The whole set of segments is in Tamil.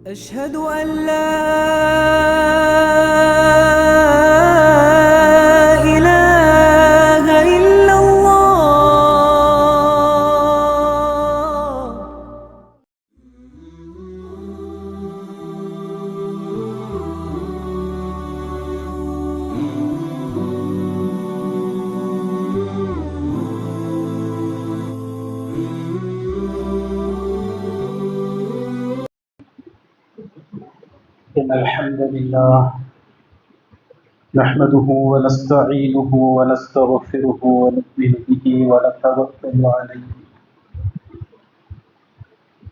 أشهد أن لا إله إلا الله. إن الحمد لله نحمده ونستعينه ونستغفره ونؤمن به ونتوكل عليه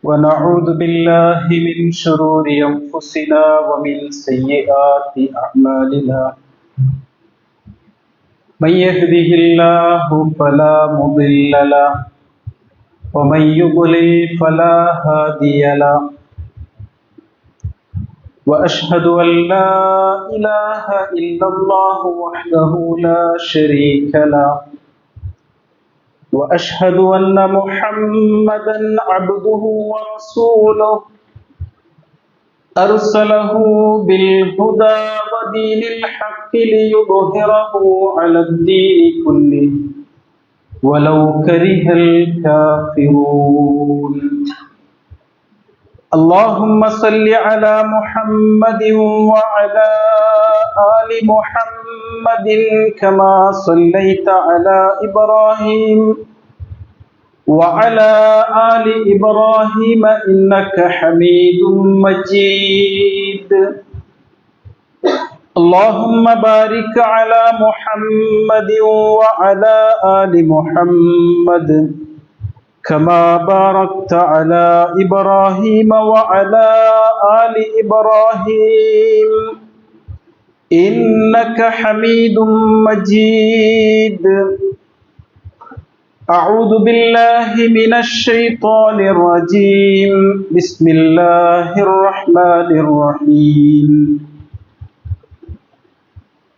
ونعوذ بالله من شرور أنفسنا ومن سيئات أعمالنا من يهده الله فلا مضل له ومن يضلل فلا هادي له وأشهد أن لا إله إلا الله وحده لا شريك له وأشهد أن محمدا عبده ورسوله أرسله بالهدى ودين الحق ليظهره على الدين كله ولو كره الكافرون. اللهم صل على محمد وعلى آل محمد كما صليت على إبراهيم وعلى آل إبراهيم إنك حميد مجيد. اللهم بارك على محمد وعلى آل محمد كما باركت على إبراهيم وعلى آل إبراهيم إنك حميد مجيد. أعوذ بالله من الشيطان الرجيم. بسم الله الرحمن الرحيم.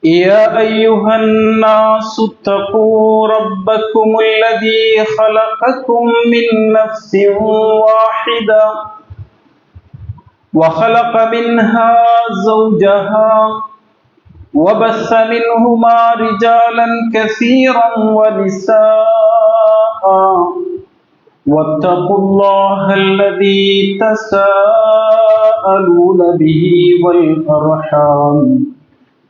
يا أيها الناس اتقوا ربكم الذي خلقكم من نفس واحدة وخلق منها زوجها وبث منهما رجالا كثيرا ونساء واتقوا الله الذي تساءلون به والأرحام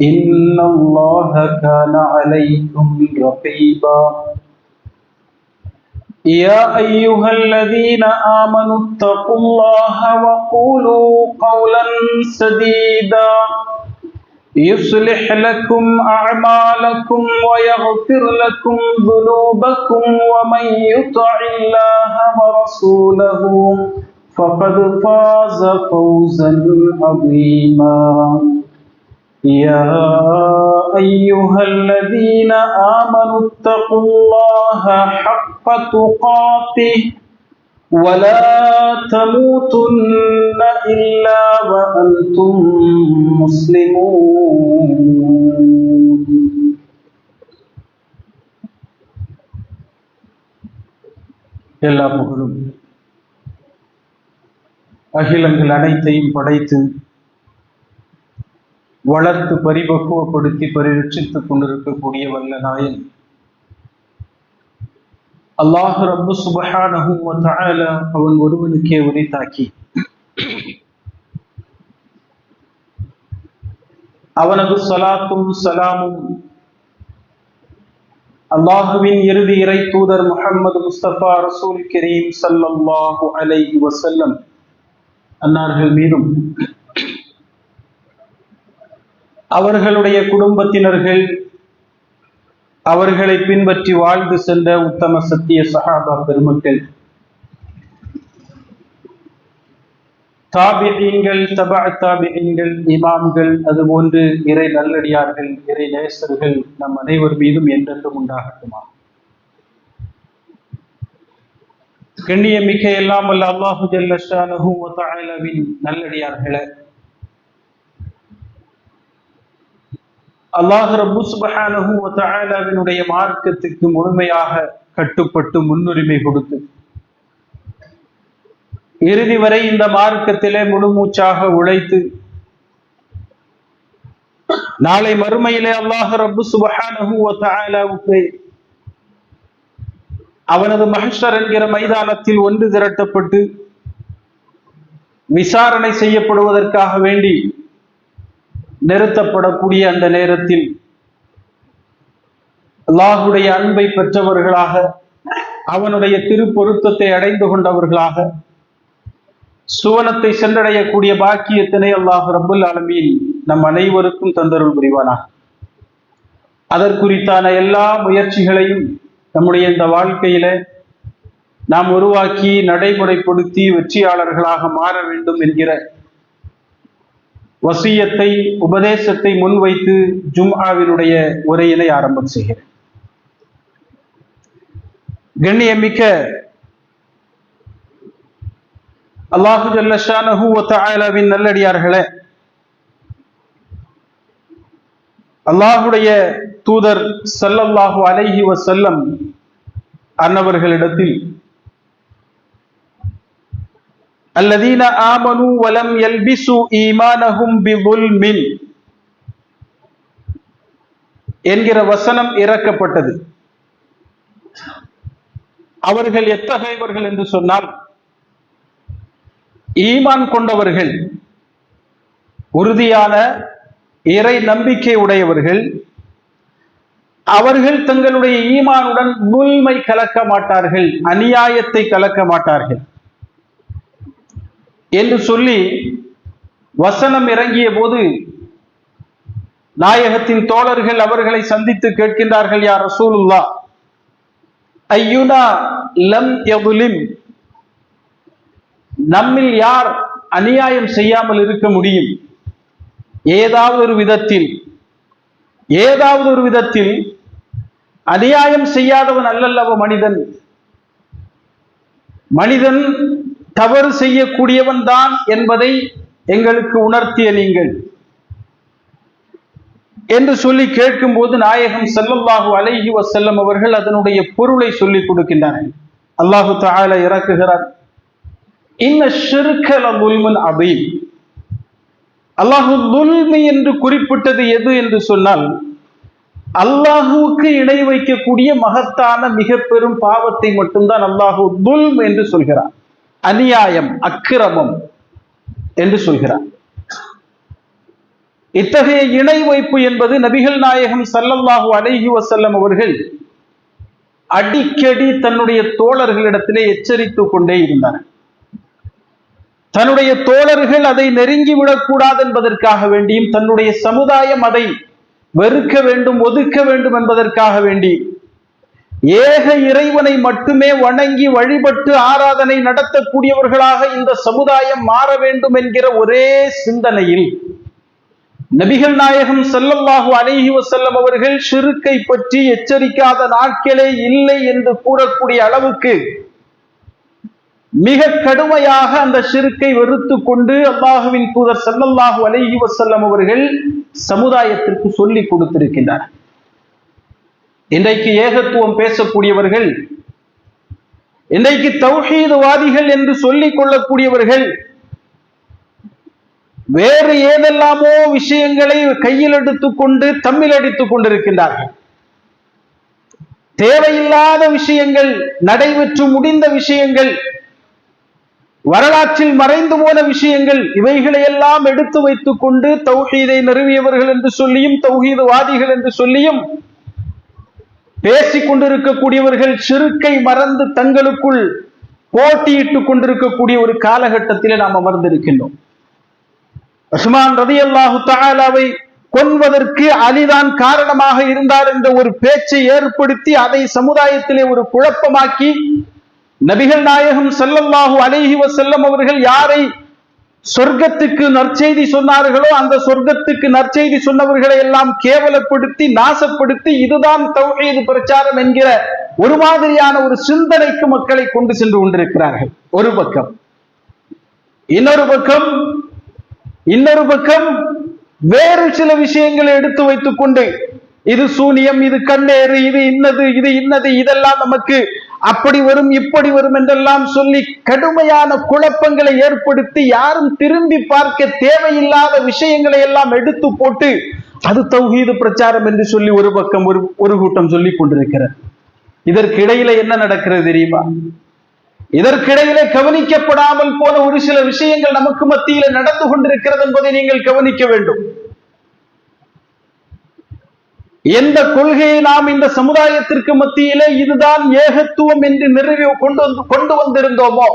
إن الله كان عليكم رقيبا. يا أيها الذين آمنوا اتقوا الله وقولوا قولا سديدا يصلح لكم أعمالكم ويغفر لكم ذنوبكم ومن يطع الله ورسوله فقد فاز فوزا عظيما. يا أيها الذين آمنوا اتقوا الله حق تقاته ولا تموتن إلا وأنتم مسلمون. எல்லா புகழும் அகிலங்கள் அனைத்தையும் படைத்து வளர்த்து பரிபக்குவப்படுத்தி பரிரட்சித்துக் கொண்டிருக்கக்கூடிய வல்ல நாயன் அல்லாஹ் ரப்பு சுப்ஹானஹு வ தஆலா அவன் ஒருவனுக்கே உரித்தாக்கி அவனது ஸலாத்தும் ஸலாமும் அல்லாஹுவின் இறுதி இறை தூதர் முஹம்மது முஸ்தபா ரசூல் கரீம் ஸல்லல்லாஹு அலைஹி வஸல்லம் அன்னார்கள் மீதும் அவர்களுடைய குடும்பத்தினர்கள் அவர்களை பின்பற்றி வாழ்ந்து சென்ற உத்தம சத்திய சஹாபா பெருமக்கள், தாபிஈன்கள், தபஅ தாபிஈன்கள், இமாம்கள், அதுபோன்று இறை நல்லடியார்கள், இறை நேசர்கள் நம் அனைவர் மீதும் என்றென்றும் உண்டாகட்டுமா. கண்ணியமிக்க எல்லாம் வல்ல அல்லாஹு ஜல்ல ஷானஹு வ தஆலாவின் நல்லடியார்களே, அல்லாஹ் ரப்பு சுப்ஹானஹு வ தஆலாவினுடைய மார்க்கத்துக்கு முழுமையாக கட்டுப்பட்டு முன்னுரிமை கொடுத்து இறுதி வரை இந்த மார்க்கத்திலே முழுமூச்சாக உழைத்து நாளை மறுமையிலே அல்லாஹ் ரப்பு சுப்ஹானஹு வ தஆலாவுக்கு அவனது மஹ்ஷர் என்கிற மைதானத்தில் ஒன்று திரட்டப்பட்டு விசாரணை செய்யப்படுவதற்காக வேண்டி நிறுத்தப்படக்கூடிய அந்த நேரத்தில் அல்லாஹுடைய அன்பை பெற்றவர்களாக, அவனுடைய திருப்பொருத்தத்தை அடைந்து கொண்டவர்களாக சுவனத்தை சென்றடையக்கூடிய பாக்கியத்தினை அல்லாஹ் ரப்புல் ஆலமீன் நம் அனைவருக்கும் தந்தருள் புரிவானாக. அதற்குறித்தான எல்லா முயற்சிகளையும் நம்முடைய இந்த வாழ்க்கையில நாம் உருவாக்கி நடைமுறைப்படுத்தி வெற்றியாளர்களாக மாற வேண்டும் என்கிற வசியத்தை, உபதேசத்தை முன்வைத்து ஜும்ஆவினுடைய உரையினை ஆரம்பம் செய்கிறேன். கண்ணியமிக்க அல்லாஹு ஜல்ல ஷானஹு வ தஆலாவின் நல்லடியார்களே, அல்லாஹுடைய தூதர் ஸல்லல்லாஹு அலைஹி வஸல்லம் அன்னவர்களிடத்தில் அல்லதீன ஆமனு வலம் யல்பிசு ஈமானஹும் பிظுல்மின் என்கிற வசனம் இறக்கப்பட்டது. அவர்கள் எத்தகையவர்கள் என்று சொன்னால், ஈமான் கொண்டவர்கள், உறுதியான இறை நம்பிக்கை உடையவர்கள். அவர்கள் தங்களுடைய ஈமானுடன் நுல்மை கலக்க மாட்டார்கள், அநியாயத்தை கலக்க மாட்டார்கள் என்று சொல்லி வசனம் இறங்கிய போது நாயகத்தின் தோழர்கள் அவர்களை சந்தித்து கேட்கின்றார்கள், யா ரசூலுல்லாஹ், ஐயுனா லம் யظلم, நம்மில் யார் அநியாயம் செய்யாமல் இருக்க முடியும்? ஏதாவது ஒரு விதத்தில் அநியாயம் செய்யாதவன் அல்லல்லவ மனிதன். மனிதன் தவறு செய்யக்கூடியவன் தான் என்பதை எங்களுக்கு உணர்த்திய நீங்கள் என்று சொல்லி கேட்கும் போது நாயகம் ஸல்லல்லாஹு அலைஹி வஸல்லம் அவர்கள் அதனுடைய பொருளை சொல்லிக் கொடுக்கின்றார்கள். அல்லாஹு தஆலா இறக்குகிறார், இன்ன ஷிர்க லظுல்முன் அதீம். அல்லாஹு துல்மி என்று குறிப்பிட்டது எது என்று சொன்னால், அல்லாஹுவுக்கு இணை வைக்கக்கூடிய மகத்தான மிக பெரும் பாவத்தை மட்டும்தான் அல்லாஹு துல்ம் என்று சொல்கிறார், அநியாயம், அக்கிரமம் என்று சொல்கிறார். இத்தகைய இணை வைப்பு என்பது நபிகள் நாயகம் ஸல்லல்லாஹு அலைஹி வஸல்லம் அவர்கள் அடிக்கடி தன்னுடைய தோழர்களிடத்திலே எச்சரித்துக் கொண்டே இருந்தார். தன்னுடைய தோழர்கள் அதை நெருங்கிவிடக் கூடாது என்பதற்காக வேண்டியும், தன்னுடைய சமுதாயம் அதை வெறுக்க வேண்டும், ஒதுக்க வேண்டும் என்பதற்காக வேண்டி ஏக இறைவனை மட்டுமே வணங்கி வழிபட்டு ஆராதனை நடத்தக்கூடியவர்களாக இந்த சமுதாயம் மாற வேண்டும் என்கிற ஒரே சிந்தனையில் நபிகள் நாயகம் ஸல்லல்லாஹு அலைஹி வஸல்லம் அவர்கள் ஷிர்க்கை பற்றி எச்சரிக்காத நாட்களே இல்லை என்று கூறக்கூடிய அளவுக்கு மிக கடுமையாக அந்த ஷிர்க்கை வெறுத்து கொண்டு அல்லாஹுவின் தூதர் ஸல்லல்லாஹு அலைஹி வஸல்லம் அவர்கள் சமுதாயத்திற்கு சொல்லிக் கொடுத்திருக்கின்றார். இன்றைக்கு ஏகத்துவம் பேசக்கூடியவர்கள், இன்றைக்கு தௌஹீத்வாதிகள் என்று சொல்லிக் கொள்ளக்கூடியவர்கள் வேறு ஏதெல்லாமோ விஷயங்களை கையில் எடுத்துக்கொண்டு தம்மில் அடித்துக் கொண்டிருக்கின்றார்கள். தேவையில்லாத விஷயங்கள், நடைபெற்று முடிந்த விஷயங்கள், வரலாற்றில் மறைந்து போன விஷயங்கள், இவைகளை எல்லாம் எடுத்து வைத்துக் கொண்டு தௌஹீதை நிறுவியவர்கள் என்று சொல்லியும் தௌஹீத்வாதிகள் என்று சொல்லியும் பேசிக் கொண்டிருக்கக்கூடியவர்கள் ஷிர்க்கை மறந்து தங்களுக்குள் போட்டியிட்டுக் கொண்டிருக்கக்கூடிய ஒரு காலகட்டத்திலே நாம் அமர்ந்திருக்கின்றோம். உஸ்மான் ரலியல்லாஹு தஆலாவை கொல்வதற்கு அலிதான் காரணமாக இருந்தார் என்ற ஒரு பேச்சை ஏற்படுத்தி அதை சமுதாயத்திலே ஒரு குழப்பமாக்கி நபிகள் நாயகம் ஸல்லல்லாஹு அலைஹி வஸல்லம் அவர்கள் யாரை சொர்க்கத்துக்கு நற்செய்தி சொன்னார்களோ அந்த சொர்க்கத்துக்கு நற்செய்தி சொன்னவர்களை எல்லாம் கேவலப்படுத்தி நாசப்படுத்தி இதுதான் தௌஹீத் பிரச்சாரம் என்கிற ஒரு மாதிரியான ஒரு சிந்தனைக்கு மக்களை கொண்டு சென்று கொண்டிருக்கிறார்கள். ஒரு பக்கம். இன்னொரு பக்கம் வேறு சில விஷயங்களை எடுத்து வைத்துக் கொண்டு இது சூனியம், இது கண்ணேறு, இது இன்னது, இது இன்னது, இதெல்லாம் நமக்கு அப்படி வரும் இப்படி வரும் என்றெல்லாம் சொல்லி கடுமையான குழப்பங்களை ஏற்படுத்தி யாரும் திரும்பி பார்க்க தேவையில்லாத விஷயங்களை எல்லாம் எடுத்து போட்டு அது தௌஹீது பிரச்சாரம் என்று சொல்லி ஒரு பக்கம் ஒரு கூட்டம் சொல்லி கொண்டிருக்கிறார். இதற்கு இடையில என்ன நடக்கிறது தெரியுமா? இதற்கிடையிலே கவனிக்கப்படாமல் போன ஒரு சில விஷயங்கள் நமக்கு மத்தியில நடந்து கொண்டிருக்கிறது என்பதை நீங்கள் கவனிக்க வேண்டும். எந்த கொள்கையை நாம் இந்த சமுதாயத்திற்கு மத்தியிலே இதுதான் ஏகத்துவம் என்று நிறைவு கொண்டு வந்திருந்தோமோ,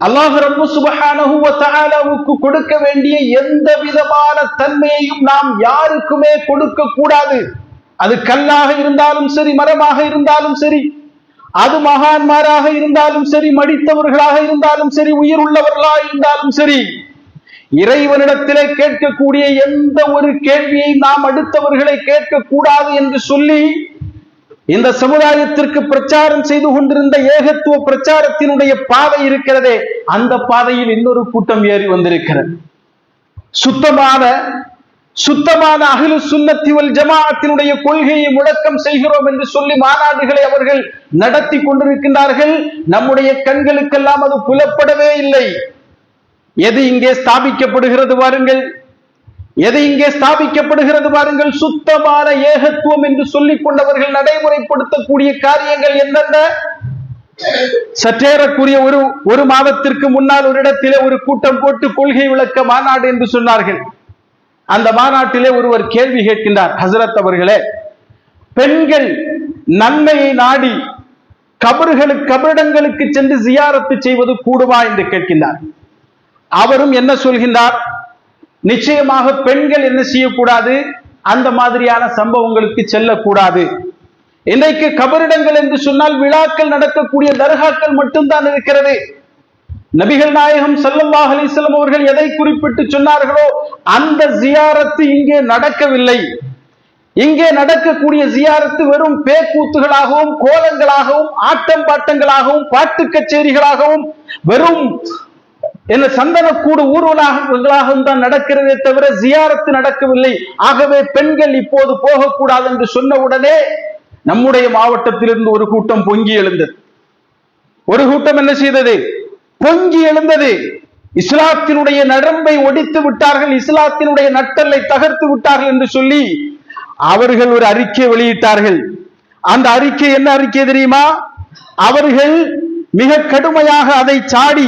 அல்லாஹ் ரப்பு சுப்ஹானஹு வ தஆலாவுக்கு கொடுக்க வேண்டிய எந்த விதமான தன்மையையும் நாம் யாருக்குமே கொடுக்க கூடாது. அது கல்லாக இருந்தாலும் சரி, மரமாக இருந்தாலும் சரி, அது மகான்மாராக இருந்தாலும் சரி, மடித்தவர்களாக இருந்தாலும் சரி, உயிர் உள்ளவர்களாக இருந்தாலும் சரி, இறைவனிடத்திலே கேட்கக்கூடிய எந்த ஒரு கேள்வியை நாம் அடுத்தவர்களை கேட்கக்கூடாது என்று சொல்லி இந்த சமுதாயத்திற்கு பிரச்சாரம் செய்து கொண்டிருந்த ஏகத்துவ பிரச்சாரத்தினுடைய பாதை இருக்கிறதே, அந்த பாதையில் இன்னொரு கூட்டம் ஏறி வந்திருக்கிறது. சுத்தமான அஹ்லு சுன்னத்தி வல் ஜமாஅத்தினுடைய கொள்கையை முழக்கம் செய்கிறோம் என்று சொல்லி மாநாடுகளை அவர்கள் நடத்தி கொண்டிருக்கின்றார்கள். நம்முடைய கண்களுக்கெல்லாம் அது புலப்படவே இல்லை. எது இங்கே ஸ்தாபிக்கப்படுகிறது பாருங்கள், எது இங்கே ஸ்தாபிக்கப்படுகிறது பாருங்கள். சுத்தமான ஏகத்துவம் என்று சொல்லிக் கொண்டவர்கள் நடைமுறைப்படுத்தக்கூடிய காரியங்கள் என்னென்ன? சற்றேறக்குரிய ஒரு மாதத்திற்கு முன்னால் ஒரு இடத்திலே ஒரு கூட்டம் போட்டு கொள்கை விளக்க மாநாடு என்று சொன்னார்கள். அந்த மாநாட்டிலே ஒருவர் கேள்வி கேட்கின்றார், ஹசரத் அவர்களே, பெண்கள் நன்மையை நாடி கபரிடங்களுக்கு சென்று ஜியாரத்து செய்வது கூடுமா என்று கேட்கின்றார். அவரும் என்ன சொல்கின்றார்? நிச்சயமாக பெண்கள் என்ன செய்யக்கூடாது, அந்த மாதிரியான சம்பவங்களுக்கு செல்லக்கூடாது. இன்றைக்கு கபரிடங்கள் என்று சொன்னால் விழாக்கள் நடக்கக்கூடிய தர்காக்கள் மட்டும்தான் இருக்கிறது. நபிகள் நாயகம் ஸல்லல்லாஹு அலைஹி வஸல்லம் அவர்கள் எதை குறிப்பிட்டு சொன்னார்களோ அந்த ஜியாரத்து இங்கே நடக்கவில்லை. இங்கே நடக்கக்கூடிய ஜியாரத்து வெறும் பேக்கூத்துகளாகவும் கோலங்களாகவும் ஆட்டம் பாட்டங்களாகவும் பாட்டு கச்சேரிகளாகவும் வெறும் சந்தனக்கூடு ஊர்வலங்களாகவும் தான் நடக்கிறதே தவிர ஜியாரத்து நடக்கவில்லை. ஆகவே பெண்கள் இப்போது போகக்கூடாது என்று சொன்ன உடனே நம்முடைய மாவட்டத்திலிருந்து ஒரு கூட்டம் பொங்கி எழுந்தது. ஒரு கூட்டம் என்ன செய்தது? பொங்கி எழுந்தது. இஸ்லாத்தினுடைய நரம்பை ஒடித்து விட்டார்கள், இஸ்லாத்தினுடைய நட்டலை தகர்த்து விட்டார்கள் என்று சொல்லி அவர்கள் ஒரு அறிக்கை வெளியிட்டார்கள். அந்த அறிக்கை என்ன அறிக்கை தெரியுமா? அவர்கள் மிக கடுமையாக அதை சாடி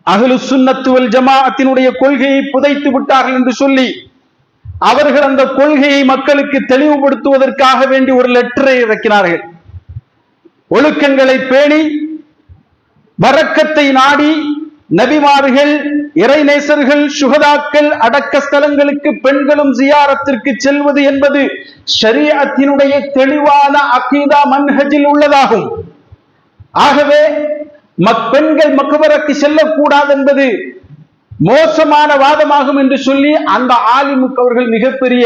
அஹ்லு சுன்னத்து வல் ஜமாஅத்தினுடைய கொள்கையை புதைத்து விட்டார்கள் என்று சொல்லி அவர்கள் அந்த கொள்கையை மக்களுக்கு தெளிவுபடுத்துவதற்காக வேண்டி ஒரு லெட்டரை இறக்கினார்கள். ஒழுக்கங்களை பேணி பரக்கத்தை நாடி நபிமார்கள், இறைநேசர்கள், சுஹதாக்கள் அடக்க ஸ்தலங்களுக்கு பெண்களும் ஜியாரத்திற்கு செல்வது என்பது ஷரீஅத்தினுடைய தெளிவான அகீதா மன்ஹஜில் உள்ளதாகும். ஆகவே பெண்கள் மக்பருக்கு செல்லக்கூடாது என்பது மோசமான வாதமாகும் என்று சொல்லி அந்த ஆலிமுக்கு அவர்கள் மிகப்பெரிய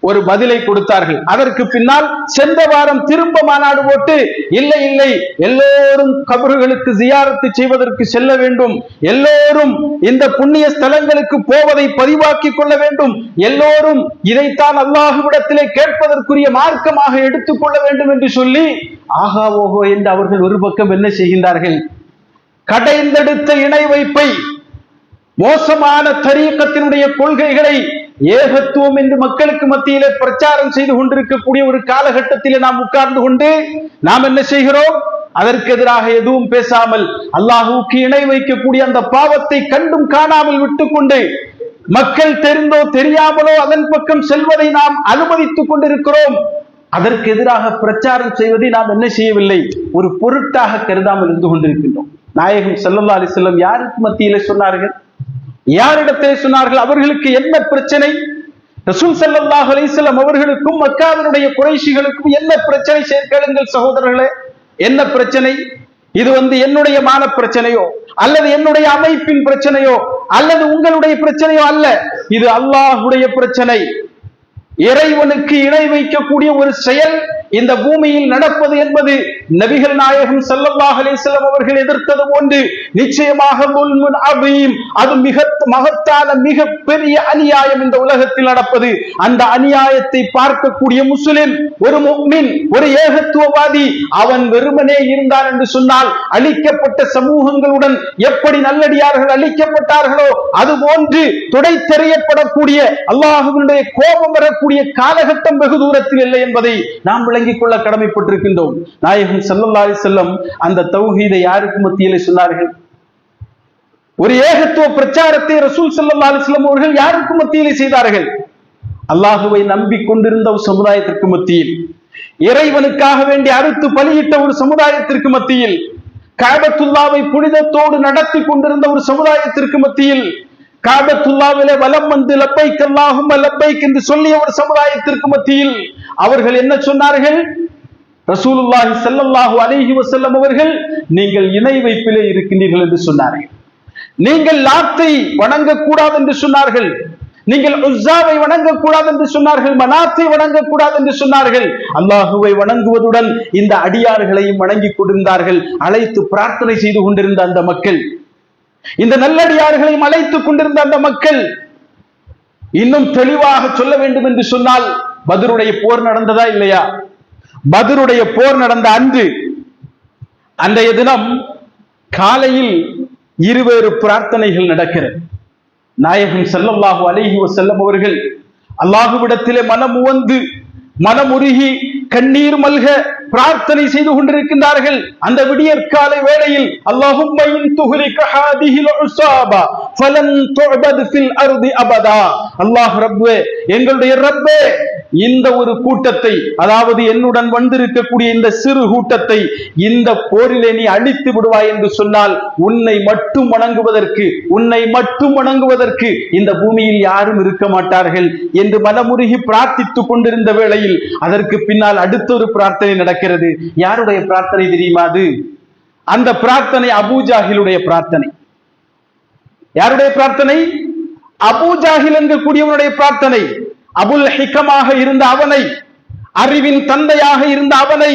ஒரு பதிலை கொடுத்தார்கள். அதற்கு பின்னால் சென்ற வாரம் திரும்ப மாநாடு போட்டு இல்லை இல்லை, எல்லோரும் கபர்களுக்கு ஜியாரத்து செய்வதற்கு செல்ல வேண்டும், எல்லோரும் இந்த புண்ணிய ஸ்தலங்களுக்கு போவதை பதிவாக்கி கொள்ள வேண்டும், எல்லோரும் இதைத்தான் அல்லாஹ்விடத்திலே கேட்பதற்குரிய மார்க்கமாக எடுத்துக்கொள்ள வேண்டும் என்று சொல்லி ஆகா ஓஹோ என்று அவர்கள் ஒரு பக்கம் என்ன செய்கின்றார்கள்? கடைந்தெடுத்த இணை வைப்பை, மோசமான தரீக்கத்தினுடைய கொள்கைகளை ஏகத்துவம் என்று மக்களுக்கு மத்தியிலே பிரச்சாரம் செய்து கொண்டிருக்கக்கூடிய ஒரு காலகட்டத்திலே நாம் உட்கார்ந்து கொண்டு நாம் என்ன செய்கிறோம்? அதற்கு எதிராக எதுவும் பேசாமல் அல்லாஹ்வுக்கு இணை வைக்கக்கூடிய அந்த பாவத்தை கண்டும் காணாமல் விட்டுக்கொண்டு மக்கள் தெரிந்தோ தெரியாமலோ அதன் பக்கம் செல்வதை நாம் அனுமதித்துக் கொண்டிருக்கிறோம். அதற்கு எதிராக பிரச்சாரம் செய்வதை நாம் என்ன செய்யவில்லை? ஒரு பொருட்டாக கருதாமல் இருந்து கொண்டிருக்கின்றோம். நாயகம் ஸல்லல்லாஹு அலைஹி வஸல்லம் யாருக்கு மத்தியிலே சொன்னார்கள்? யாரிடத்திலே சொன்னார்கள்? அவர்களுக்கு என்ன பிரச்சனை? ரசூல் ஸல்லல்லாஹு அலைஹி வஸல்லம் அவர்களுக்கும் மக்காவினுடைய குறைஷிகளுக்கும் என்ன பிரச்சனை? கேளுங்கள் சகோதரர்களே, என்ன பிரச்சனை? இது என்னுடைய மான பிரச்சனையோ அல்லது என்னுடைய அமைப்பின் பிரச்சனையோ அல்லது உங்களுடைய பிரச்சனையோ அல்ல. இது அல்லாஹ்வுடைய பிரச்சனை. இறைவனுக்கு இணை வைக்கக்கூடிய ஒரு செயல் இந்த பூமியில் நடப்பது என்பது நபிகள் நாயகம் ஸல்லல்லாஹு அலைஹி வஸல்லம் அவர்கள் எதிர்த்தது போன்று நிச்சயமாக முல்முன் அதீம், அது மிக மகத்தான மிக பெரிய அநியாயம் இந்த உலகத்தில் நடப்பது. அந்த அநியாயத்தை பார்க்கக்கூடிய முஸ்லிம், ஒரு முஃமின், ஒரு ஏகத்துவவாதி, அவன் வெறுமனே இருந்தான் என்று சொன்னால் அழிக்கப்பட்ட சமூகங்களுடன் எப்படி நல்லடியார்கள் அழிக்கப்பட்டார்களோ அதுபோன்று துடைத்தெறியப்படக்கூடிய அல்லாஹ்வினுடைய கோபம் வரக்கூடிய காலகட்டம் வெகு தூரத்தில் இல்லை என்பதை நாம் விளங்கிக் கொள்ள கடமைப்பட்டிருக்கின்றோம். நாயகம் ஸல்லல்லாஹு அலைஹி வஸல்லம் அந்த தௌஹீதை யாருக்கு மத்தியிலே சொன்னார்கள்? ஒரு ஏகத்துவ பிரச்சாரத்தை ரசூல் ஸல்லல்லாஹு அலைஹி வஸல்லம் அவர்கள் யாருக்கு மத்தியிலே செய்தார்கள்? அல்லாஹுவை நம்பிக்கொண்டிருந்த ஒரு சமுதாயத்திற்கு மத்தியில், இறைவனுக்காக வேண்டி அறுத்து பலியிட்ட ஒரு சமுதாயத்திற்கு மத்தியில், காபத்துல்லாவை புனிதத்தோடு நடத்தி கொண்டிருந்த ஒரு சமுதாயத்திற்கு மத்தியில், காபத்துல்லாவிலே வலம் வந்து லப்பைக் அல்லாஹும்ம லப்பைக் என்று சொல்லிய ஒரு சமுதாயத்திற்கு மத்தியில் அவர்கள் என்ன சொன்னார்கள்? ரசூலுல்லாஹி ஸல்லல்லாஹு அலைஹி வஸல்லம் அவர்கள் நீங்கள் இணை வைப்பிலே இருக்கின்றீர்கள் என்று சொன்னார்கள். நீங்கள் லாத்தை வணங்கக்கூடாது என்று சொன்னார்கள். நீங்கள் உஸ்ஸாவை வணங்கக்கூடாது என்று சொன்னார்கள். மனாத்தை வணங்கக்கூடாது என்று சொன்னார்கள். அல்லாஹுவை வணங்குவதுடன் இந்த அடியார்களையும் வணங்கிக் கொண்டிருந்தார்கள். அழைத்து பிரார்த்தனை செய்து கொண்டிருந்த அந்த மக்கள், இந்த நல்லடியார்களையும் அழைத்துக் கொண்டிருந்த அந்த மக்கள், இன்னும் தெளிவாக சொல்ல வேண்டும் என்று சொன்னால், பத்ருடைய போர் நடந்ததா இல்லையா? பத்ருடைய போர் நடந்த அன்று, அன்றைய தினம் காலையில் இருவேறு பிரார்த்தனைகள் நடக்கிறது. நாயகம் ஸல்லல்லாஹு அலைஹி வஸல்லம் அவர்கள் அல்லாஹ்விடத்திலே மனமுவந்து மனமுருகி கண்ணீர் மல்க பிரார்த்தனை செய்து கொண்டிருக்கின்றார்கள். அந்த விடியற்காலை வேளையில் அல்லாஹும்ம இன் துஹ்ரிக ஹாதிஹில் உஸாபா ஃபலன் துஅபத் ஃபில் அர்தி அபதா. அல்லாஹ் ரப்பே, எங்களுடைய ரப்பே, இந்த ஒரு கூட்டத்தை, அதாவது என்னுடன் வந்திருக்கக்கூடிய இந்த சிறு கூட்டத்தை இந்த போரிலே நீ அழித்து விடுவாய் என்று சொன்னால் உன்னை மட்டும் வணங்குவதற்கு இந்த பூமியில் யாரும் இருக்க மாட்டார்கள் என்று மனமுருகி பிரார்த்தித்துக் கொண்டிருந்த வேளையில் அதற்கு பின்னால் அடுத்த ஒரு பிரார்த்தனை நடக்கிறது. யாருடைய பிரார்த்தனை தெரியுமா? அது அந்த பிரார்த்தனை அபூஜாஹிலுடைய பிரார்த்தனை. யாருடைய பிரார்த்தனை? அபூஜாஹில் என்கக்கூடியவனுடைய பிரார்த்தனை. அபுல் ஹிகமாக இருந்த அவனை, அறிவின் தந்தையாக இருந்த அவனை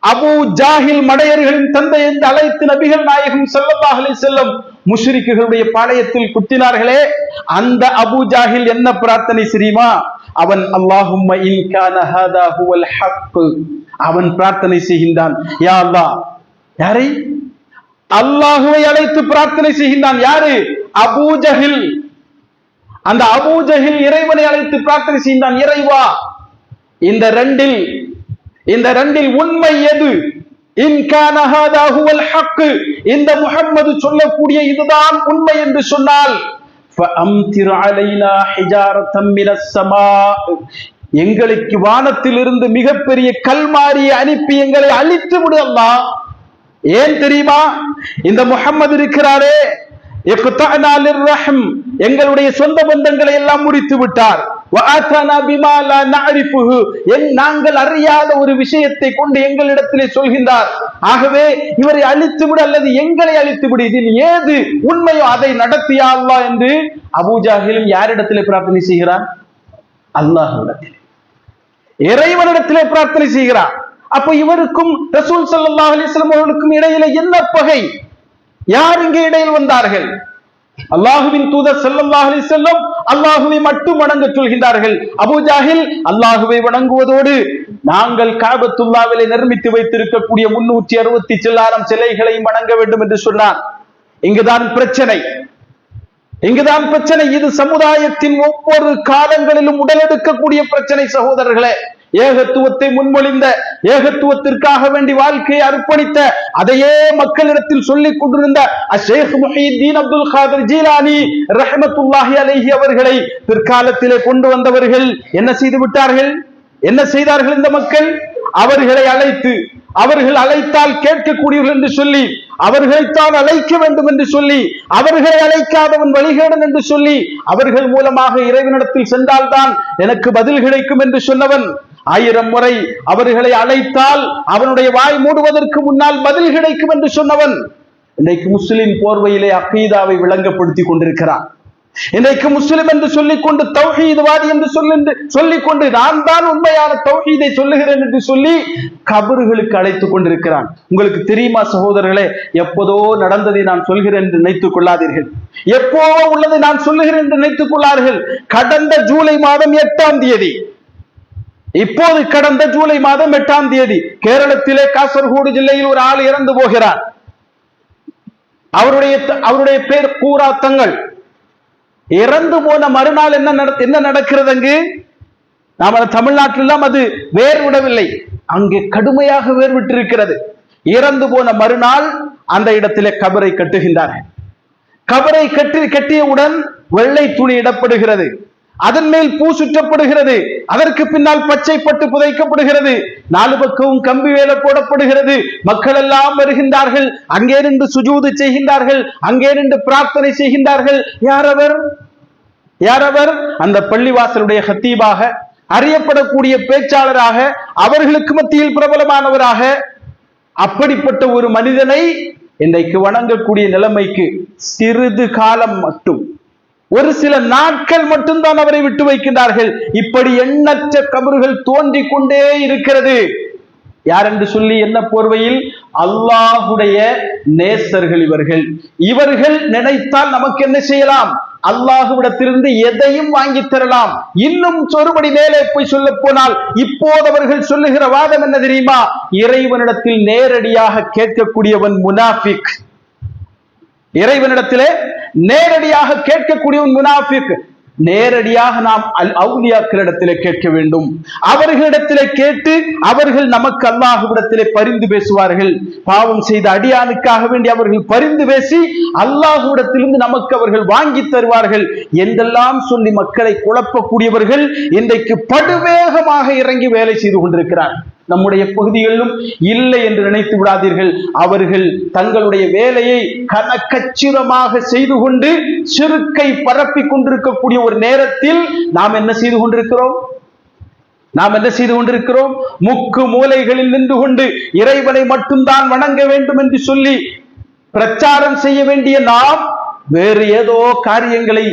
அபூ ஜாஹில் மடையர்களின் தந்தை என்று அழைத்து நபிகள் நாயகம் ஸல்லல்லாஹு அலைஹி வஸல்லம் முஷ்ரிக்குகளுடைய பாளையத்தில் குத்தினார்களே, அந்த அபூ ஜாஹில் என்ன பிரார்த்தனை தெரியுமா? அவன் அல்லாஹும்ம இன் கான ஹாதா ஹுவல் ஹக், அவன் பிரார்த்தனை செய்கின்றான், யா அல்லாஹ். யாரை? அல்லாஹுவை அழைத்து பிரார்த்தனை செய்கின்றான். யாரு? அபூ ஜஹில். அந்த அபூ ஜஹில் இறைவனை அழைத்து பிரார்த்தனை செய்தான், இறைவா, இந்த ரெண்டில் உண்மை எது? இன் கான ஹாதா ஹுவல் ஹக், இந்த முஹம்மது சொல்லக்கூடிய இதுதான் உண்மை என்று சொன்னால் ஃபஅம்திர் அலைனா ஹிஜாரத்தம் மினஸ் ஸமா, எங்களுக்கு வானத்திலிருந்து மிகப்பெரிய கல்மாரியை அனுப்பி எங்களை அழித்து விடு அல்லாஹ். ஏன் தெரியுமா? இந்த முஹம்மது இருக்கிறாரே, இக்தஅனா லிர்ரஹம், எங்களுடைய சொந்த பந்தங்களை எல்லாம் முறித்து விட்டார். வஅதனா பிமா லா நஅரிஃபுஹு, நாங்கள் அறியாத ஒரு விஷயத்தை கொண்டு எங்களிடத்திலே சொல்கின்றார். ஆகவே இவரை அழித்து விடு அல்லது எங்களை அழித்து விடு, இதில் ஏது உண்மையோ அதை நடத்தியா அல்லாஹ் என்று அபூ ஜஹிலும் யாரிடத்திலே பிரார்த்தனை செய்கிறார்? அல்லாஹ்விடத்திலே, இறைவனிடத்திலே பிரார்த்தனை செய்கிறார். அப்ப இவருக்கும் ரசூல் ஸல்லல்லாஹு அலைஹி வஸல்லம் அவர்களுக்கும் இடையில என்ன பகை? யார் இங்கே இடையில் வந்தார்கள்? அல்லாஹுவின் தூதர் ஸல்லல்லாஹு அலைஹி வஸல்லம் அல்லாஹுவை மட்டும் வணங்க சொல்கின்றார்கள். அபூ ஜஹில் அல்லாஹுவை வணங்குவதோடு நாங்கள் காபத்துல்லாவிலே நிர்மித்து வைத்திருக்கக்கூடிய 360 சில்லாரம் சிலைகளை வணங்க வேண்டும் என்று சொன்னார். இங்குதான் பிரச்சனை. இது சமுதாயத்தின் ஒவ்வொரு காலங்களிலும் உடலெடுக்கக்கூடிய பிரச்சனை சகோதரர்களே. ஏகத்துவத்தை முன்மொழிந்த, ஏகத்துவத்திற்காக வேண்டி வாழ்க்கையை அர்ப்பணித்த, அதையே மக்களிடத்தில் சொல்லிக் கொண்டிருந்த ஷேக் முஹியுத்தீன் அப்துல் காதிர் ஜீலானி ரஹ்மத்துல்லாஹி அலைஹி அவர்களை பிற்காலத்திலே கொண்டு வந்தவர்கள் என்ன செய்து விட்டார்கள்? என்ன செய்தார்கள்? இந்த மக்கள் அவர்களை அழைத்து, அவர்கள் அழைத்தால் கேட்கக்கூடியவர்கள் என்று சொல்லி, அவர்களைத்தான் அழைக்க வேண்டும் என்று சொல்லி, அவர்களை அழைக்காதவன் வழிகேடன் என்று சொல்லி, அவர்கள் மூலமாக இறைவனிடத்தில் சென்றால்தான் எனக்கு பதில் கிடைக்கும் என்று சொன்னவன் 1000 முறை அவர்களை அழைத்தால் அவனுடைய வாய் மூடுவதற்கு முன்னால் பதில் கிடைக்கும் என்று சொன்னவன் இன்றைக்கு முஸ்லிம் போர்வையிலே அகீதாவை விளங்கப்படுத்தி கொண்டிருக்கிறான். இன்றைக்கு முஸ்லிம் என்று சொல்லிக்கொண்டு தௌஹீத்வாதி என்று சொல்லிக்கொண்டு நான் தான் உண்மையான தௌஹீதை சொல்லுகிறேன் என்று சொல்லி கபர்களுக்கு அழைத்துக் கொண்டிருக்கிறான். உங்களுக்கு தெரியுமா சகோதரர்களே, எப்போதோ நடந்ததை நான் சொல்கிறேன் என்று நினைத்துக் கொள்ளாதீர்கள். எப்போதோ உள்ளதை நான் சொல்லுகிறேன் என்று நினைத்துக் கொள்ளார்கள். கடந்த ஜூலை மாதம் 8ஆம் தேதி, இப்போது கடந்த ஜூலை மாதம் 8ஆம் தேதி கேரளத்திலே காசர்கோடு ஜில்லையில் ஒரு ஆள் இறந்து போகிறார். அவருடைய பேர் கூரா தங்கள். இறந்து போன மறுநாள் என்ன நடக்கிறது அங்கு? நாம தமிழ்நாட்டில் அது வேர் விடவில்லை, அங்கே கடுமையாக வேர் விட்டிருக்கிறது. இறந்து போன மறுநாள் அந்த இடத்திலே கபரை கட்டுகின்றார்கள். கபரை கட்டியவுடன் வெள்ளை துணி இடப்படுகிறது, அதன் மேல் பூ சுற்றப்படுகிறது, அதற்கு பின்னால் பச்சை பட்டு புதைக்கப்படுகிறது, 4 பக்கமும் கம்பி வேலை போடப்படுகிறது. மக்கள் எல்லாம் வருகின்றார்கள், அங்கே நின்று சுஜூது செய்கின்றார்கள், அங்கே நின்று பிரார்த்தனை செய்கின்றார்கள். யார் அவர்? அந்த பள்ளிவாசலுடைய ஹத்தீபாக, அறியப்படக்கூடிய பேச்சாளராக, அவர்களுக்கு மத்தியில் பிரபலமானவராக, அப்படிப்பட்ட ஒரு மனிதனை இன்றைக்கு வணங்கக்கூடிய நிலைமைக்கு சிறிது காலம் மட்டும், ஒரு சில நாட்கள் மட்டும்தான் அவரை விட்டு வைக்கின்றார்கள். இப்படி எண்ணற்ற கபறுகள் தோன்றிக் கொண்டே இருக்கிறது. யார் என்று சொல்லி என்ன போர்வையில்? அல்லாஹுடைய நேசர்கள் இவர்கள் நினைத்தால் நமக்கு என்ன செய்யலாம்? அல்லாஹுவிடத்திலிருந்து எதையும் வாங்கி தரலாம். இன்னும் ஒருபடி மேலே போய் சொல்ல போனால், இப்போது அவர்கள் சொல்லுகிற வாதம் என்ன தெரியுமா? இறைவனிடத்தில் நேரடியாக கேட்கக்கூடியவன் முனாஃபிக். இறைவனிடத்திலே நேரடியாக கேட்கக்கூடியவன் முனாஃபிக். நேரடியாக நாம் அவுலியாக்களிடத்திலே கேட்க வேண்டும். அவர்களிடத்திலே கேட்டு அவர்கள் நமக்கு அல்லாஹ்விடத்திலே பரிந்து பேசுவார்கள். பாவம் செய்த அடியானுக்காக வேண்டி அவர்கள் பரிந்து பேசி அல்லாஹ்விடத்திலிருந்து நமக்கு அவர்கள் வாங்கி தருவார்கள் என்றெல்லாம் சொல்லி மக்களை குழப்பக்கூடியவர்கள் இன்றைக்கு படுவேகமாக இறங்கி வேலை செய்து கொண்டிருக்கிறார். நம்முடைய பகுதிகளிலும் இல்லை என்று நினைத்து விடாதீர்கள். அவர்கள் தங்களுடைய வேலையை கனக்கச்சிதமாக செய்து கொண்டு சிறுக்கை பரப்பிக் கொண்டிருக்கக்கூடிய ஒரு நேரத்தில் நாம் என்ன செய்து கொண்டிருக்கிறோம்? முக்கு மூலைகளில் நின்று கொண்டு இறைவனை மட்டும்தான் வணங்க வேண்டும் என்று சொல்லி பிரச்சாரம் செய்ய வேண்டிய நாம் வேறு ஏதோ காரியங்களை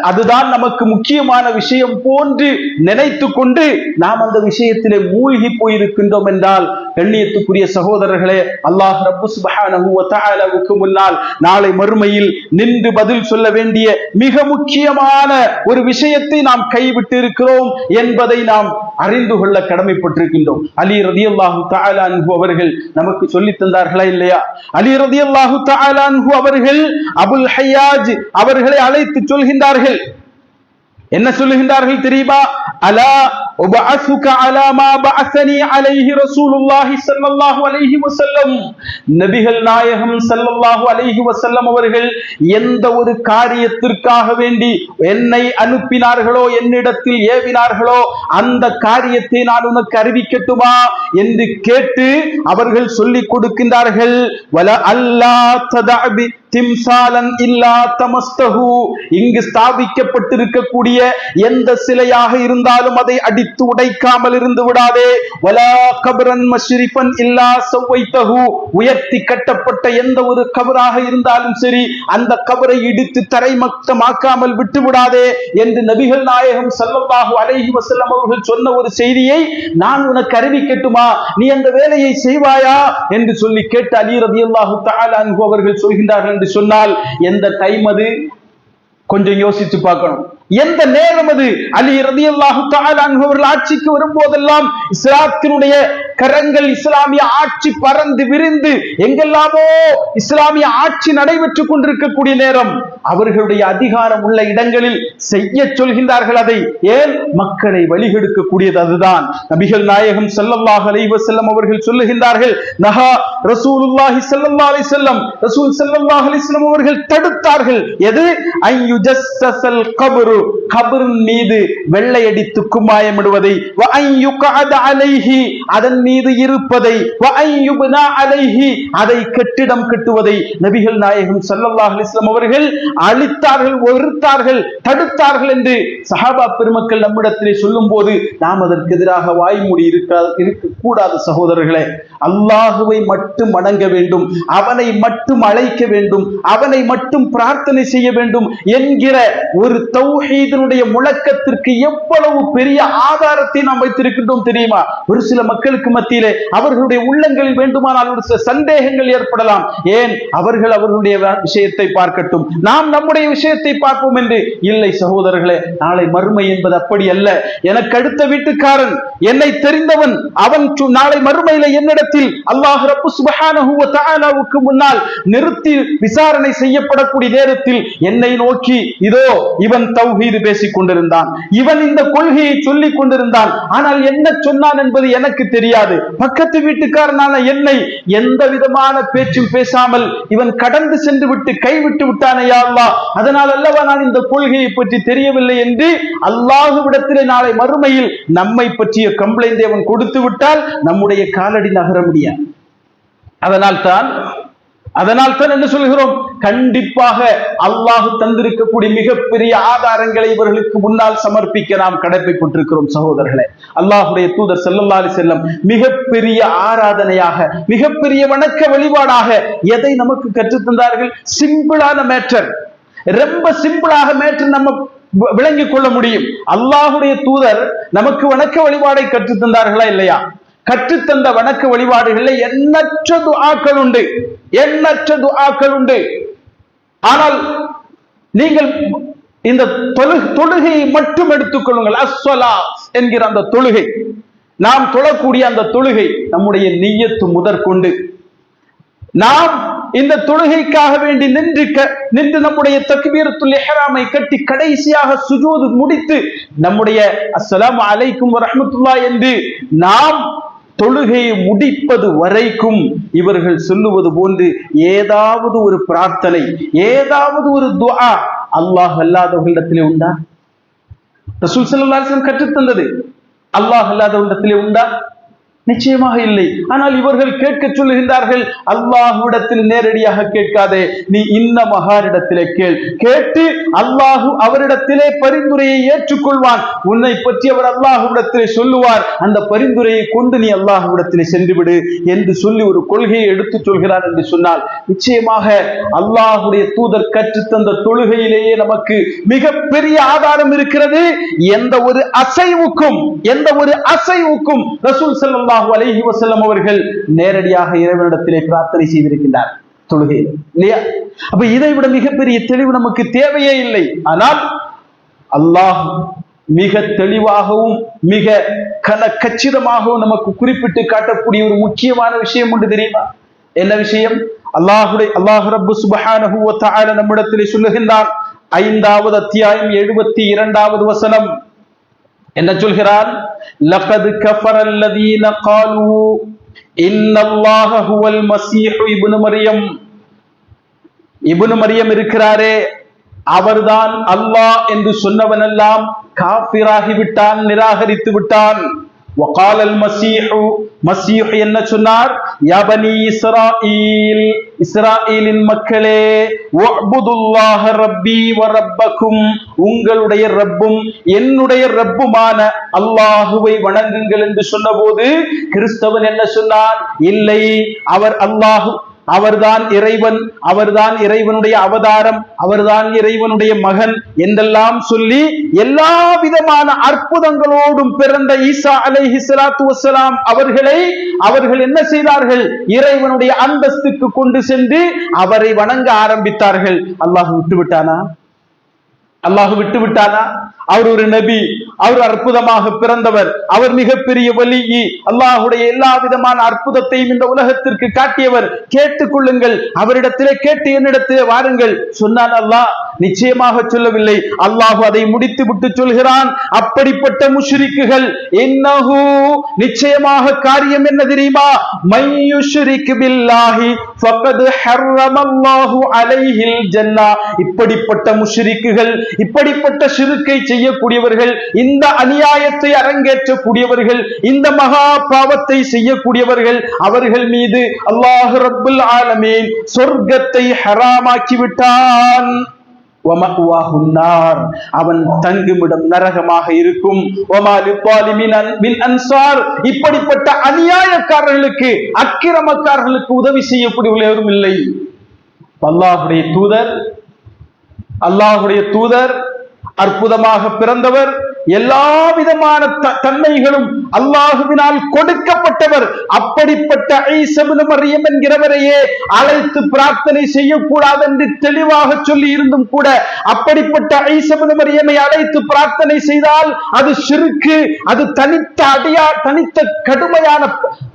அதுதான் நமக்கு முக்கியமான விஷயம் போன்று நினைத்து கொண்டு நாம் அந்த விஷயத்திலே மூழ்கி போயிருக்கின்றோம் என்றால், கண்ணியத்துக்குரிய சகோதரர்களே, அல்லாஹ் ரப்பு சுப்ஹானஹு வ தஆலாவுக்கு முன்னால் நாளை மறுமையில் நின்று பதில் சொல்ல வேண்டிய மிக முக்கியமான ஒரு விஷயத்தை நாம் கைவிட்டு இருக்கிறோம் என்பதை நாம் அறிந்து கொள்ள கடமைப்பட்டிருக்கின்றோம். அலி ரலியல்லாஹு தஆலா அன்ஹு அவர்கள் நமக்கு சொல்லி தந்தார்களா இல்லையா? அலி ரலியல்லாஹு தஆலா அன்ஹு அவர்கள் அபுல் ஹையாஜ் அவர்களை அழைத்து சொல்கின்றார்கள். என்ன சொல்லுகின்றார்கள் தெரியுமா? அலா உபஅஸுக அலா மா பஅஸனி அலைஹி ரசூலுல்லாஹி ஸல்லல்லாஹு அலைஹி வஸல்லம். நபிகள் நாயகம் ஸல்லல்லாஹு அலைஹி வஸல்லம் அவர்கள் எந்த ஒரு காரியத்திற்காக வேண்டி என்னை அனுப்பினார்களோ, என்னிடத்தில் ஏவினார்களோ, அந்த காரியத்தை நான் உனக்கு அறிவிக்கட்டுமா என்று கேட்டு அவர்கள் சொல்லிக் கொடுக்கின்றார்கள். வல அல்லா ததஅபி திம்சாலன் இல்லா தமஸ்தஹு. இங்கு ஸ்தாபிக்கப்பட்டிருக்கக்கூடிய எந்த சிலையாக இருந்தாலும் அதை அடித்து உடைக்காமல் இருந்து விடாதே. வலா கபரன் மஷ்ரிஃபன் இல்லா சவைத்தஹு. உயர்த்தி கட்டப்பட்ட எந்த ஒரு கபராக இருந்தாலும் சரி, அந்த கபரை இடித்து தரைமட்டமாக்காமல் விட்டு விடாதே என்று நபிகள் நாயகம் ஸல்லல்லாஹு அலைஹி வஸல்லம் அவர்கள் சொன்ன ஒரு செய்தியை நான் உனக்கு அறிவிக்கட்டுமா? நீ அந்த வேலையை செய்வாயா என்று சொல்லி கேட்டு அலி ரலியல்லாஹு தஆலா அன்ஹு அவர்கள் சொல்கின்றார்கள் என்று சொன்னால், எந்த டைம் அது? கொஞ்சம் யோசித்து பார்க்கணும். எந்த நேரம் அது? அலி ரலியல்லாஹு தஆலா அன்ஹு அவர்கள் ஆட்சிக்கு வரும்போதெல்லாம் இஸ்லாத்தினுடைய கரங்கள், இஸ்லாமிய ஆட்சி பறந்து விரிந்து எங்கெல்லாமோ இஸ்லாமிய ஆட்சி நடைபெற்றுக் கொண்டிருக்கக்கூடிய நேரம், அவர்களுடைய அதிகாரம் உள்ள இடங்களில் செய்ய சொல்கின்றார்கள். அதை ஏன்? மக்களை வழிகெடுக்கக்கூடியது அதுதான். நபிகள் நாயகம் ஸல்லல்லாஹு அலைஹி வஸல்லம் அவர்கள் சொல்லுகின்றார்கள், நஹா ரசூலுல்லாஹி ஸல்லல்லாஹு அலைஹி வஸல்லம், ரசூல் ஸல்லல்லாஹு அலைஹி வஸல்லம் அவர்கள் தடுத்தார்கள். எது? அய்யுஜஸ்ஸல் கப்ரு, கபரின் மீது வெள்ளையடித்து கும்மாயமிடுவதை, வ அய்யுகஅத அலைஹி, அதன் மீது இருப்பதை, வ அய்யுப்னா அலைஹி, அதை கட்டிடம் கட்டுவதை நபிகள் நாயகம் ஸல்லல்லாஹு அலைஹி வஸல்லம் அவர்கள் அழித்தார்கள், வெறுத்தார்கள், தடுத்தார்கள் என்று சஹாபா பெருமக்கள் நம்மிடத்திலே சொல்லும் போது நாம் அதற்கு எதிராக வாய்மூடி இருக்க கூடாது. சகோதரர்களே, அல்லாஹுவை மட்டும் மட்டும் வணங்க வேண்டும், அவனை மட்டும் அழைக்க வேண்டும், அவனை மட்டும் பிரார்த்தனை செய்ய வேண்டும் என்கிற ஒரு தௌஹீதினுடைய முழக்கத்திற்கு எவ்வளவு பெரிய ஆதாரத்தை நாம் வைத்திருக்கின்றோம் தெரியுமா? ஒரு சில மக்களுக்கு மத்தியிலே அவர்களுடைய உள்ளங்களில் வேண்டுமானால் ஒரு சில சந்தேகங்கள் ஏற்படலாம். ஏன்? அவர்களுடைய விஷயத்தை பார்க்கட்டும், நாம் நம்முடைய விஷயத்தை பார்ப்போம் என்று. இல்லை சகோதரர்களே, நாளை மறுமை என்பது அப்படி அல்ல. எனக்கு அடுத்த வீட்டுக்காரன், என்னை தெரிந்தவன், அவன் நாளை மறுமையில என்னிடத்தில் அல்லாஹ் ரப்பு சுப்ஹானஹு வ தஆலாவுக்கு முன்னால் நிறுத்தி விசாரணை செய்யப்படக்கூடிய நேரத்தில் என்னை நோக்கி, இதோ இவன் தௌஹீது பேசிக் கொண்டிருந்தான், இவன் இந்த கொள்கையை சொல்லிக் கொண்டிருந்தான், ஆனால் என்ன சொன்னான் என்பது எனக்கு தெரியாது. பக்கத்து வீட்டுக்காரனான என்னை எந்த விதமான பேச்சும் பேசாமல் இவன் கடந்து சென்று விட்டு கைவிட்டு விட்டானே யா அல்லாஹ், அதனால் அல்லவா நான் இந்த கொள்கையை பற்றி தெரியவில்லை என்று அல்லாஹ்விடத்திலே நாளை மறுமையில் நம்மை பற்றிய கம்ப்ளைண்ட் அவன் கொடுத்து விட்டால் நம்முடைய காலடி நகர முடியாது. அதனால் தான் என்ன சொல்கிறோம்? கண்டிப்பாக அல்லாஹ் தந்திருக்கக்கூடிய மிகப்பெரிய ஆதாரங்களை இவர்களுக்கு முன்னால் சமர்ப்பிக்க நாம் கடமைப்பட்டிருக்கிறோம் சகோதரர்களே. அல்லாஹுடைய தூதர் ஸல்லல்லாஹு அலைஹி வஸல்லம் மிகப்பெரிய ஆராதனையாக, மிகப்பெரிய வணக்க வழிபாடாக எதை நமக்கு கற்றுத் தந்தார்கள்? சிம்பிளான மேட்டர், ரொம்ப சிம்பிளாக மேட்டர் நம்ம விளங்கிக் கொள்ள முடியும். அல்லாஹுடைய தூதர் நமக்கு வணக்க வழிபாடை கற்றுத் தந்தார்களா இல்லையா? கற்றுத்தந்த வணக்க வழிபாடுகளில் எண்ணற்ற துஆக்கள் உண்டு, எண்ணற்ற துஆக்கள் உண்டு. ஆனால் நீங்கள் இந்த தொழுகையை மட்டும் எடுத்துக் கொள்ளுங்கள். அஸ்ஸலாத் என்கிற அந்த தொழுகை, நாம் தொழக்கூடிய அந்த தொழுகை, நம்முடைய நிய்யத்து முதற்கொண்டு நாம் இந்த தொழுகைக்காக வேண்டி நின்று நம்முடைய தக்பீரத்துல் இஹ்ராமை கட்டி கடைசியாக சுஜூது முடித்து நம்முடைய அஸ்ஸலாமு அலைக்கும் வரஹ்மத்துல்லாஹ் என்று நாம் தொழுகையை முடிப்பது வரைக்கும் இவர்கள் சொல்லுவது போன்று ஏதாவது ஒரு பிரார்த்தனை, ஏதாவது ஒரு துஆ அல்லாஹ் அல்லாதவர்களிடத்திலே உண்டா? ரசூல் ஸல்லல்லாஹு அலைஹி வஸல்லம் கற்றுத் தந்தது அல்லாஹ் அல்லாதவர்களிடத்திலே உண்டா? நிச்சயமாக இல்லை. ஆனால் இவர்கள் கேட்க சொல்லுகின்றார்கள், அல்லாஹ்விடத்தில் நேரடியாக கேட்காதே, நீ இன்ன மகாரிடத்திலே கேட்டு அல்லாஹ் அவரிடத்திலே பரிந்துரையை ஏற்றுக்கொள்வான், உன்னை பற்றி அவர் அல்லாஹ்விடத்திலே சொல்லுவார், அந்த பரிந்துரையை கொண்டு நீ அல்லாஹ்விடத்திலே சென்று விடு என்று சொல்லி ஒரு கொள்கையை எடுத்து சொல்கிறார் என்று சொன்னால், நிச்சயமாக அல்லாஹுடைய தூதர் கற்றுத்தந்த தொழுகையிலேயே நமக்கு மிகப்பெரிய ஆதாரம் இருக்கிறது. எந்த ஒரு அசைவுக்கும் ரசூல் ஸல்லல்லாஹு அலைஹி வஸல்லம் அவர்கள் நேரடியாக இறைவனிடத்திலே பிரார்த்தனை செய்திருக்கின்றார் தொழுகையில், இல்லையா? அப்ப இதை விட மிகப்பெரிய தெளிவு நமக்கு தேவையே இல்லை. ஆனால் அல்லாஹ் மிக தெளிவாகவும் மிக கச்சிதமாகவும் நமக்கு குறிப்பிட்டு காட்டக்கூடிய ஒரு முக்கியமான விஷயம் உண்டு தெரியுமா? என்ன விஷயம்? அல்லாஹ் ரப்பு சுப்ஹானஹு வ தஆலா நம்மிடத்திலே சொல்லுகின்றான், 5வது அத்தியாயம் 72வது வசனம். என்ன சொல்கிறார்? லகத் கஃபரல்லதீன காலூ இன்னல்லாஹ ஹுவல் மஸீஹ் இப்னு மரியம். இப்னு மரியம் இருக்கிறாரே, அவர்தான் அல்லாஹ் என்று சொன்னவனெல்லாம் காஃபிராகி விட்டான், நிராகரித்து விட்டான். وقال المسيح என்ன சொன்னார்? யா பனி இஸ்ராயீல், இஸ்ராயீலின் மக்களே, வஅ்புதுல்லாஹ ரப்பி வ ரப்பக்கும், உங்களுடைய ரப்பும் என்னுடைய ரப்புமான அல்லாஹுவை வணங்குங்கள் என்று சொன்னபோது கிறிஸ்தவன் என்ன சொன்னான்? இல்லை, அவர்தான் இறைவன், அவர்தான் இறைவனுடைய அவதாரம், அவர்தான் இறைவனுடைய மகன் என்றெல்லாம் சொல்லி எல்லா விதமான அற்புதங்களோடும் பிறந்த ஈசா அலைஹிஸ்ஸலாத்து வஸ்ஸலாம் அவர்கள் என்ன செய்தார்கள்? இறைவனுடைய அந்தஸ்துக்கு கொண்டு சென்று அவரை வணங்க ஆரம்பித்தார்கள். அல்லாஹ் விட்டு விட்டானா? அவர் ஒரு நபி, அவர் அற்புதமாக பிறந்தவர், அவர் மிகப்பெரிய வலியி, அல்லாஹுடைய எல்லா விதமான அற்புதத்தையும் இந்த உலகத்திற்கு காட்டியவர், கேட்டுக்கொள்ளுங்கள், அவரிடத்திலே கேட்டு என்னிடத்திலே வாருங்கள் சொன்னான் அல்லாஹ்? நிச்சயமாக சொல்லவில்லை. அல்லாஹ் அதை முடித்து விட்டு சொல்கிறான், அப்படிப்பட்ட முஷ்ரிக்குகள், இன்னஹு, நிச்சயமாக காரியம் என்ன தெரியுமா? மையுஷ்ரிக் பில்லாஹி ஃபகத் ஹர்ரமல்லாஹு அலைஹில் ஜன்னா. இப்படிப்பட்ட முஷ்ரிக்குகள், இப்படிப்பட்ட ஷிர்க்கை செய்யக்கூடியவர்கள், இந்த அநியாயத்தை அரங்கேற்றக்கூடியவர்கள், இந்த மகா பாவத்தை செய்யக்கூடியவர்கள், அவர்கள் மீது அல்லாஹ் ரப்புல் ஆலமீன் சொர்க்கத்தை ஹராமாக்கி விட்டான். அவன் தங்குமிடம் நரகமாக இருக்கும். இப்படிப்பட்ட அநியாயக்காரர்களுக்கு, அக்கிரமக்காரர்களுக்கு உதவி செய்யக்கூடியவரும் இல்லை. அல்லாஹுடைய தூதர் அற்புதமாக பிறந்தவர், எல்லா விதமான தன்மைகளும் அல்லாஹுவினால் கொடுக்கப்பட்டவர். அப்படிப்பட்ட ஈசா இப்னு மர்யம் என்கிறவரையே அழைத்து பிரார்த்தனை செய்யக்கூடாது என்று தெளிவாக சொல்லி இருந்தும் கூட, அப்படிப்பட்ட ஈசா இப்னு மர்யமை அழைத்து பிரார்த்தனை செய்தால் அது ஷிர்க், அது தனித்த கடுமையான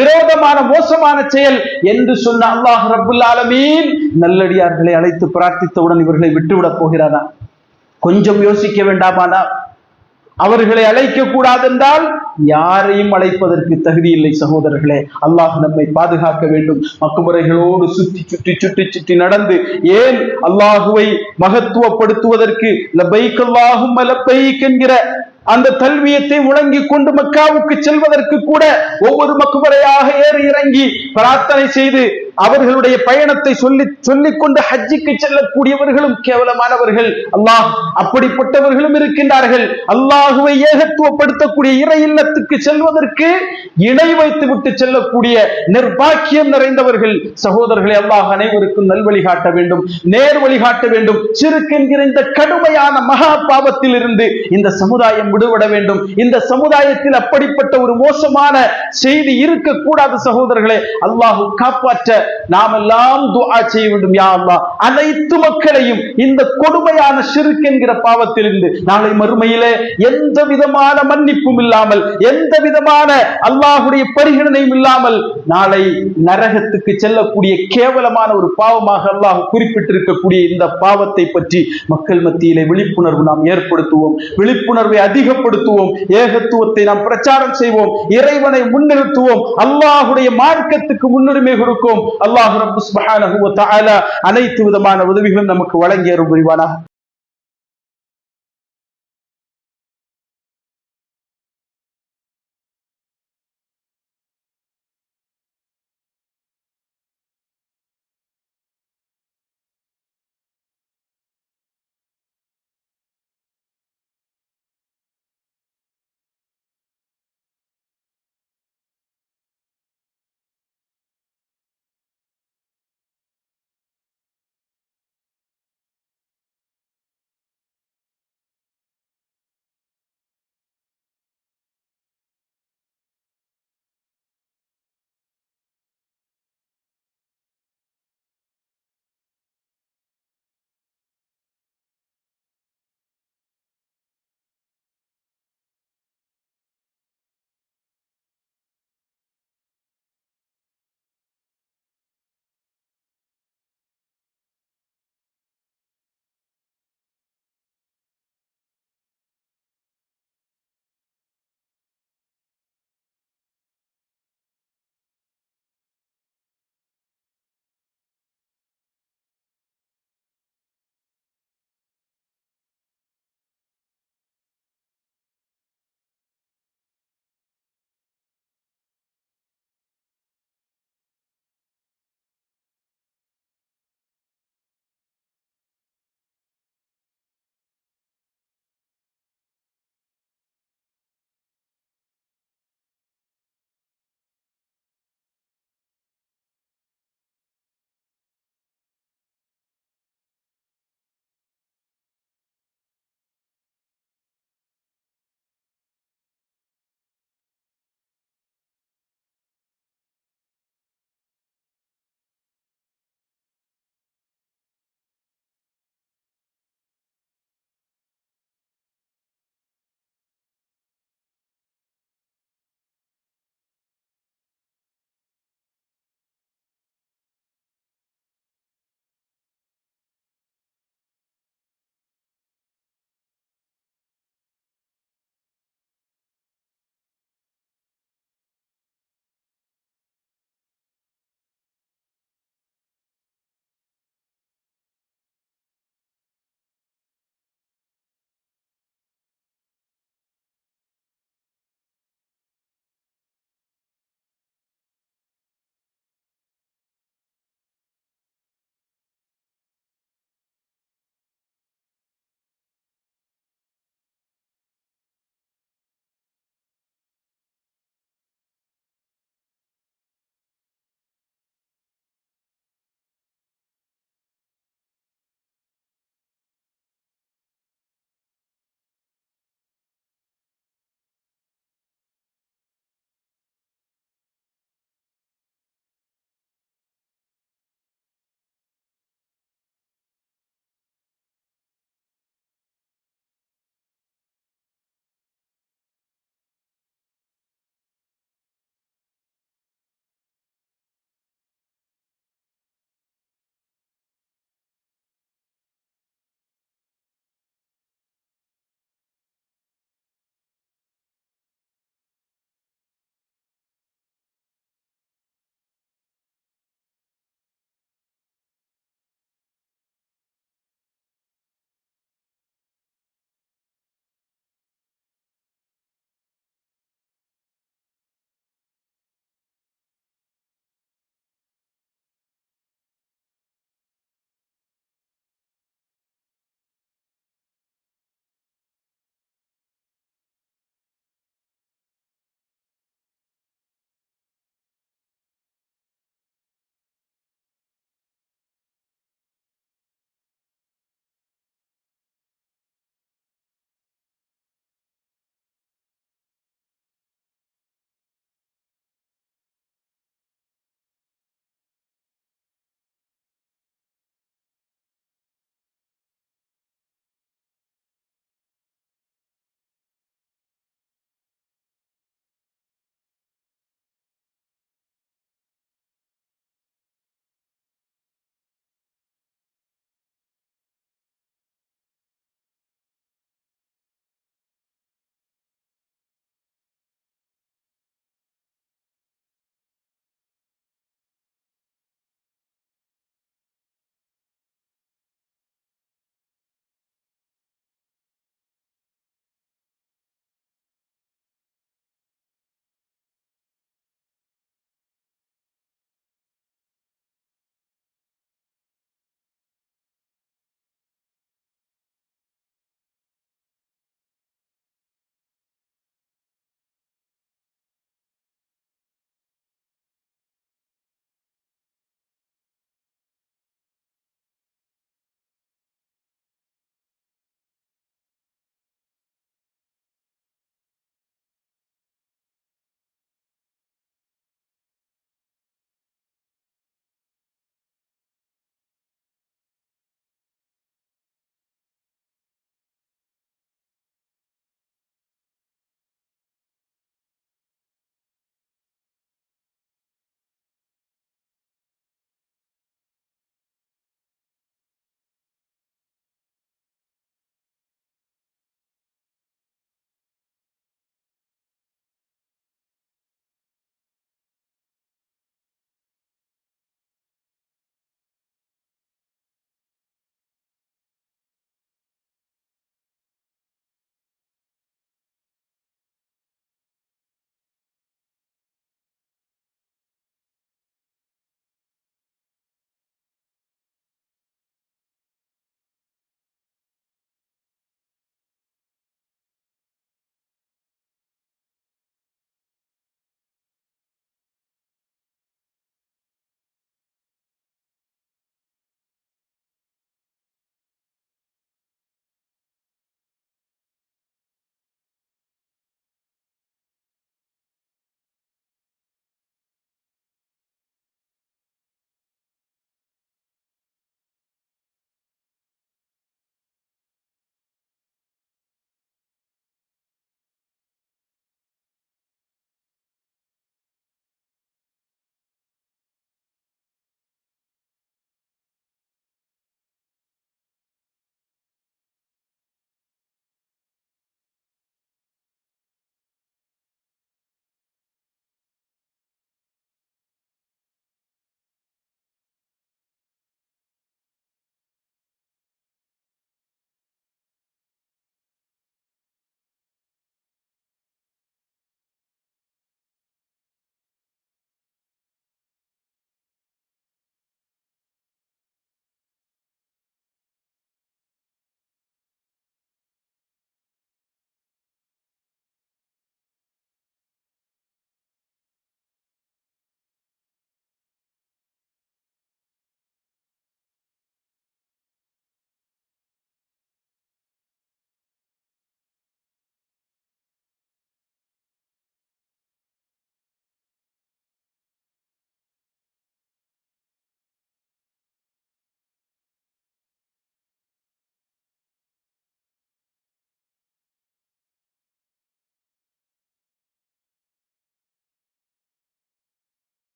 விரோதமான மோசமான செயல் என்று சொன்ன அல்லாஹ் ரப்புல் ஆலமீன் நல்லடியார்களை அழைத்து பிரார்த்தித்தவுடன் இவர்களை விட்டுவிடப் போகிறானா? கொஞ்சம் யோசிக்க வேண்டாமானா? அவர்களை அழைக்க கூடாது என்றால் யாரையும் அழைப்பதற்கு தகுதி இல்லை. சகோதரர்களே, அல்லாஹ் நம்மை பாதுகாக்க வேண்டும். மக்பரைகளோடு சுற்றி நடந்து ஏன் அல்லாஹுவை மகத்துவப்படுத்துவதற்கு லப்பைக் அல்லாஹும்ம லப்பைக் என்கிற அந்த தல்வியத்தை முழங்கி கொண்டு மக்காவுக்கு செல்வதற்கு கூட ஒவ்வொரு மக்பரையாக ஏறி இறங்கி பிரார்த்தனை செய்து அவர்களுடைய பயணத்தை சொல்லிக் கொண்டு ஹஜ்ஜுக்கு செல்லக்கூடியவர்களும் கேவலமானவர்கள். அல்லாஹ் அப்படிப்பட்டவர்களும் இருக்கின்றார்கள். அல்லாஹுவை ஏகத்துவப்படுத்தக்கூடிய இறை இல்லத்துக்கு செல்வதற்கு இணை வைத்து விட்டு செல்லக்கூடிய நிர்பாக்கியம் நிறைந்தவர்கள். சகோதரர்களை, அல்லாஹ் அனைவருக்கும் நல்வழி காட்ட வேண்டும், நேர் வழி காட்ட வேண்டும். ஷிர்க் என்கிற இந்த கடுமையான மகா பாவத்தில் இருந்து இந்த சமுதாயம் விடுபட வேண்டும். இந்த சமுதாயத்தில் அப்படிப்பட்ட ஒரு மோசமான செய்தி இருக்கக்கூடாது. சகோதரர்களே, அல்லாஹ் காப்பாற்ற நாம் எல்லாம் துஆ செய்ய வேண்டும். யா அல்லாஹ், அனைத்து மக்களையும் இந்த கொடுமையான ஷிர்க் என்கிற பாவத்திலிருந்து நாளை மறுமையிலே எந்த விதமான மன்னிப்பும் இல்லாமல், எந்த விதமான அல்லாஹுடைய பரிகரணையும் இல்லாமல் நாளை நரகத்துக்கு செல்லக்கூடிய கேவலமான ஒரு பாவமாக அல்லாஹ் குறிப்பிட்டிருக்கக்கூடிய இந்த பாவத்தை பற்றி மக்கள் மத்தியிலே விழிப்புணர்வு நாம் ஏற்படுத்துவோம், விழிப்புணர்வை அதிகப்படுத்துவோம், ஏகத்துவத்தை நாம் பிரச்சாரம் செய்வோம், இறைவனை முன்னிறுத்துவோம், அல்லாஹுடைய மார்க்கத்துக்கு முன்னுரிமை கொடுக்கும். அல்லாஹ் ரப்பு சுப்ஹானஹு வ தஆலா அனைத்து விதமான உதவிகளும் நமக்கு வழங்கி அருள் புரிவானாக.